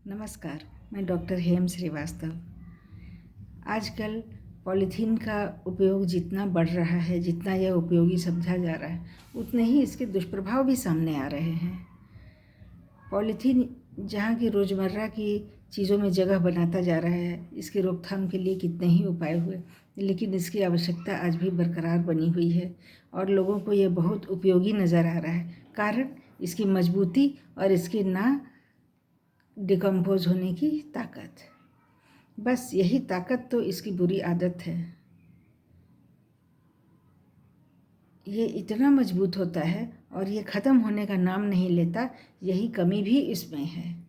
नमस्कार, मैं डॉक्टर हेम श्रीवास्तव। आजकल पॉलीथीन का उपयोग जितना बढ़ रहा है, जितना यह उपयोगी समझा जा रहा है, उतने ही इसके दुष्प्रभाव भी सामने आ रहे हैं। पॉलीथीन जहाँ की रोज़मर्रा की चीज़ों में जगह बनाता जा रहा है, इसकी रोकथाम के लिए कितने ही उपाय हुए, लेकिन इसकी आवश्यकता आज भी बरकरार बनी हुई है और लोगों को यह बहुत उपयोगी नज़र आ रहा है। कारण इसकी मजबूती और इसकी ना डिकम्पोज होने की ताकत। बस यही ताकत तो इसकी बुरी आदत है। ये इतना मजबूत होता है और ये ख़त्म होने का नाम नहीं लेता। यही कमी भी इसमें है।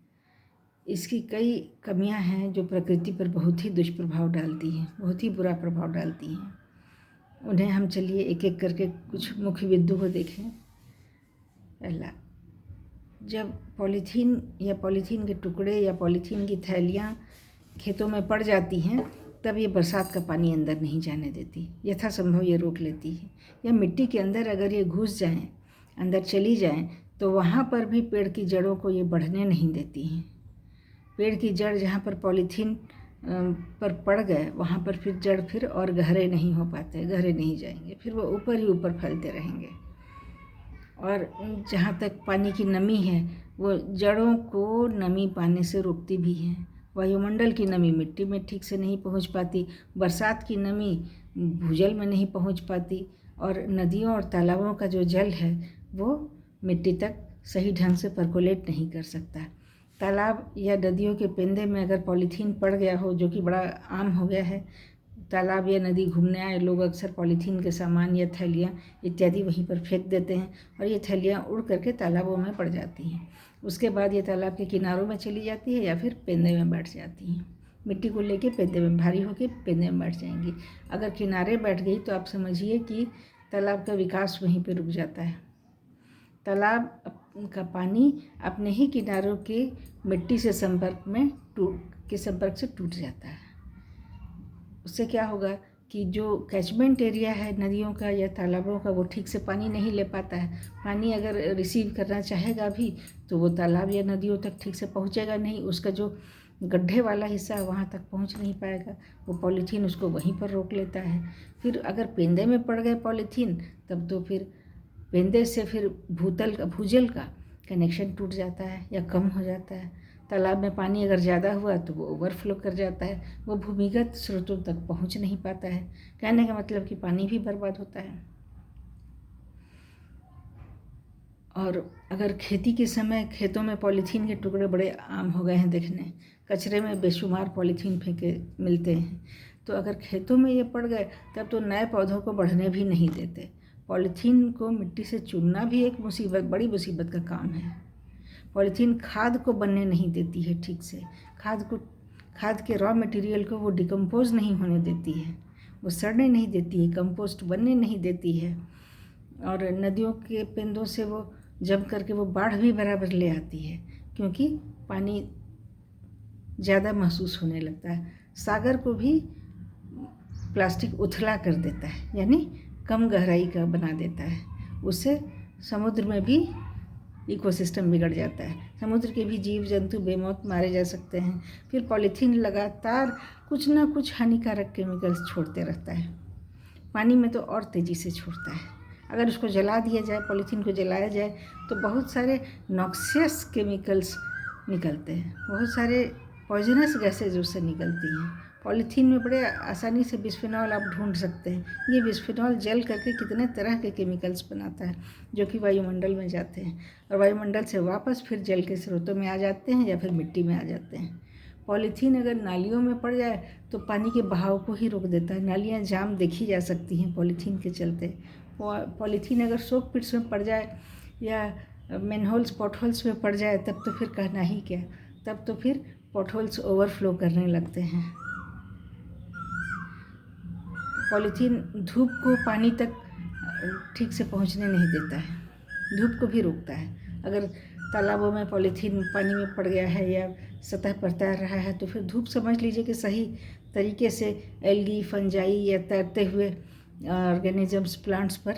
इसकी कई कमियां हैं जो प्रकृति पर बहुत ही दुष्प्रभाव डालती हैं, बहुत ही बुरा प्रभाव डालती हैं। उन्हें हम चलिए एक एक करके कुछ मुख्य बिंदु को देखें। पहला, जब पॉलीथीन या पॉलीथीन के टुकड़े या पॉलीथीन की थैलियाँ खेतों में पड़ जाती हैं, तब ये बरसात का पानी अंदर नहीं जाने देती, यथासंभव ये रोक लेती है। या मिट्टी के अंदर अगर ये घुस जाएं, अंदर चली जाएं, तो वहाँ पर भी पेड़ की जड़ों को ये बढ़ने नहीं देती हैं। पेड़ की जड़ जहाँ पर पॉलीथीन पर पड़ गए, वहाँ पर फिर जड़ फिर और गहरे नहीं हो पाते, गहरे नहीं जाएंगे, फिर वो ऊपर ही ऊपर फैलते रहेंगे। और जहाँ तक पानी की नमी है, वो जड़ों को नमी पाने से रोकती भी है। वायुमंडल की नमी मिट्टी में ठीक से नहीं पहुँच पाती, बरसात की नमी भूजल में नहीं पहुँच पाती, और नदियों और तालाबों का जो जल है वो मिट्टी तक सही ढंग से परकोलेट नहीं कर सकता। तालाब या नदियों के पेंदे में अगर पॉलीथीन पड़ गया हो, जो कि बड़ा आम हो गया है, तालाब या नदी घूमने आए लोग अक्सर पॉलीथीन के सामान या थैलियाँ इत्यादि वहीं पर फेंक देते हैं और ये थैलियाँ उड़ करके तालाबों में पड़ जाती हैं। उसके बाद ये तालाब के किनारों में चली जाती है या फिर पेंदे में बैठ जाती हैं। मिट्टी को लेके पेंदे में भारी होकर पेंदे में बैठ जाएंगी। अगर किनारे बैठ गई तो आप समझिए कि तालाब का विकास वहीं पर रुक जाता है। तालाब का पानी अपने ही किनारों के मिट्टी से संपर्क से टूट जाता है। उससे क्या होगा कि जो कैचमेंट एरिया है नदियों का या तालाबों का, वो ठीक से पानी नहीं ले पाता है। पानी अगर रिसीव करना चाहेगा भी तो वो तालाब या नदियों तक ठीक से पहुंचेगा नहीं। उसका जो गड्ढे वाला हिस्सा है वहाँ तक पहुंच नहीं पाएगा। वो पॉलीथीन उसको वहीं पर रोक लेता है। फिर अगर पेंदे में पड़ गए पॉलीथीन, तब तो फिर पेंदे से फिर भूजल का कनेक्शन टूट जाता है या कम हो जाता है। तालाब में पानी अगर ज़्यादा हुआ तो वो ओवरफ्लो कर जाता है, वो भूमिगत स्रोतों तक पहुंच नहीं पाता है। कहने का मतलब कि पानी भी बर्बाद होता है। और अगर खेती के समय खेतों में पॉलीथीन के टुकड़े बड़े आम हो गए हैं देखने, कचरे में बेशुमार पॉलीथीन फेंके मिलते हैं, तो अगर खेतों में ये पड़ गए तब तो नए पौधों को बढ़ने भी नहीं देते। पॉलीथीन को मिट्टी से चुनना भी एक बड़ी मुसीबत का काम है। पॉलीथीन खाद को बनने नहीं देती है ठीक से। खाद के रॉ मटेरियल को वो डिकम्पोज नहीं होने देती है, वो सड़ने नहीं देती है, कंपोस्ट बनने नहीं देती है। और नदियों के पेंदों से वो जम करके वो बाढ़ भी बराबर ले आती है, क्योंकि पानी ज़्यादा महसूस होने लगता है। सागर को भी प्लास्टिक उथला कर देता है, यानी कम गहराई का बना देता है। उससे समुद्र में भी इकोसिस्टम बिगड़ जाता है। समुद्र के भी जीव जंतु बेमौत मारे जा सकते हैं। फिर पॉलीथीन लगातार कुछ ना कुछ हानिकारक केमिकल्स छोड़ते रहता है। पानी में तो और तेज़ी से छोड़ता है। अगर उसको जला दिया जाए, पॉलीथीन को जलाया जाए, तो बहुत सारे नॉक्सियस केमिकल्स निकलते हैं, बहुत सारे पॉइजनस गैसेज उससे निकलती हैं। पॉलीथीन में बड़े आसानी से बिस्फेनॉल आप ढूंढ सकते हैं। ये बिस्फेनॉल जल करके कितने तरह के केमिकल्स बनाता है, जो कि वायुमंडल में जाते हैं और वायुमंडल से वापस फिर जल के स्रोतों में आ जाते हैं या फिर मिट्टी में आ जाते हैं। पॉलीथीन अगर नालियों में पड़ जाए तो पानी के बहाव को ही रोक देता है। नालियाँ जाम देखी जा सकती हैं पॉलीथीन के चलते। पॉलीथीन अगर सोक पिट्स में पड़ जाए या मैनहोल्स पॉटहोल्स में पड़ जाए, तब तो फिर कहना ही क्या। तब तो फिर पॉटहोल्स ओवरफ्लो करने लगते हैं। पॉलीथीन धूप को पानी तक ठीक से पहुंचने नहीं देता है, धूप को भी रोकता है। अगर तालाबों में पॉलीथीन पानी में पड़ गया है या सतह पर तैर रहा है, तो फिर धूप समझ लीजिए कि सही तरीके से एल्गी, फंजाई या तैरते हुए ऑर्गेनिजम्स, प्लांट्स पर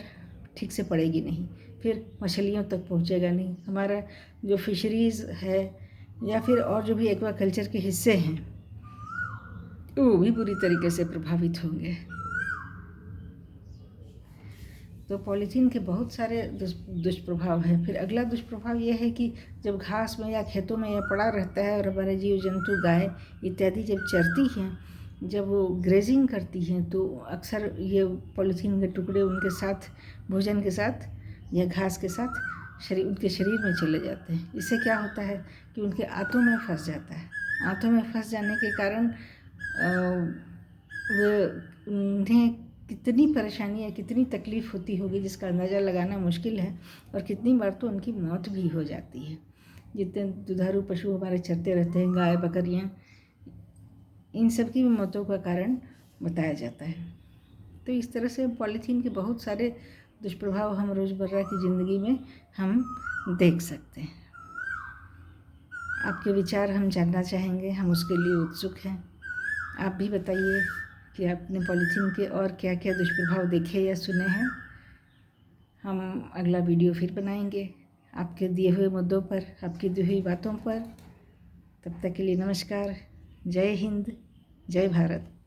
ठीक से पड़ेगी नहीं, फिर मछलियों तक पहुंचेगा नहीं। हमारा जो फिशरीज़ है या फिर और जो भी एक्वाकल्चर के हिस्से हैं वो भी बुरी तरीके से प्रभावित होंगे। तो पॉलीथीन के बहुत सारे दुष्प्रभाव हैं। फिर अगला दुष्प्रभाव ये है कि जब घास में या खेतों में यह पड़ा रहता है और हमारे जीव जंतु गाय इत्यादि जब चरती हैं, जब वो ग्रेजिंग करती हैं, तो अक्सर ये पॉलीथीन के टुकड़े उनके साथ, भोजन के साथ या घास के साथ उनके शरीर में चले जाते हैं। इससे क्या होता है कि उनके आंतों में फंस जाता है। आंतों में फंस जाने के कारण उन्हें कितनी परेशानी या कितनी तकलीफ़ होती होगी जिसका अंदाज़ा लगाना मुश्किल है, और कितनी बार तो उनकी मौत भी हो जाती है। जितने दुधारू पशु हमारे चरते रहते हैं, गाय बकरियाँ, इन सब की भी मौतों का कारण बताया जाता है। तो इस तरह से पॉलीथीन के बहुत सारे दुष्प्रभाव हम रोज़मर्रा की ज़िंदगी में हम देख सकते हैं। आपके विचार हम जानना चाहेंगे, हम उसके लिए उत्सुक हैं। आप भी बताइए कि आपने पॉलीथीन के और क्या क्या दुष्प्रभाव देखे या सुने हैं। हम अगला वीडियो फिर बनाएंगे आपके दिए हुए मुद्दों पर, आपकी दी हुई बातों पर। तब तक के लिए नमस्कार। जय हिंद, जय भारत।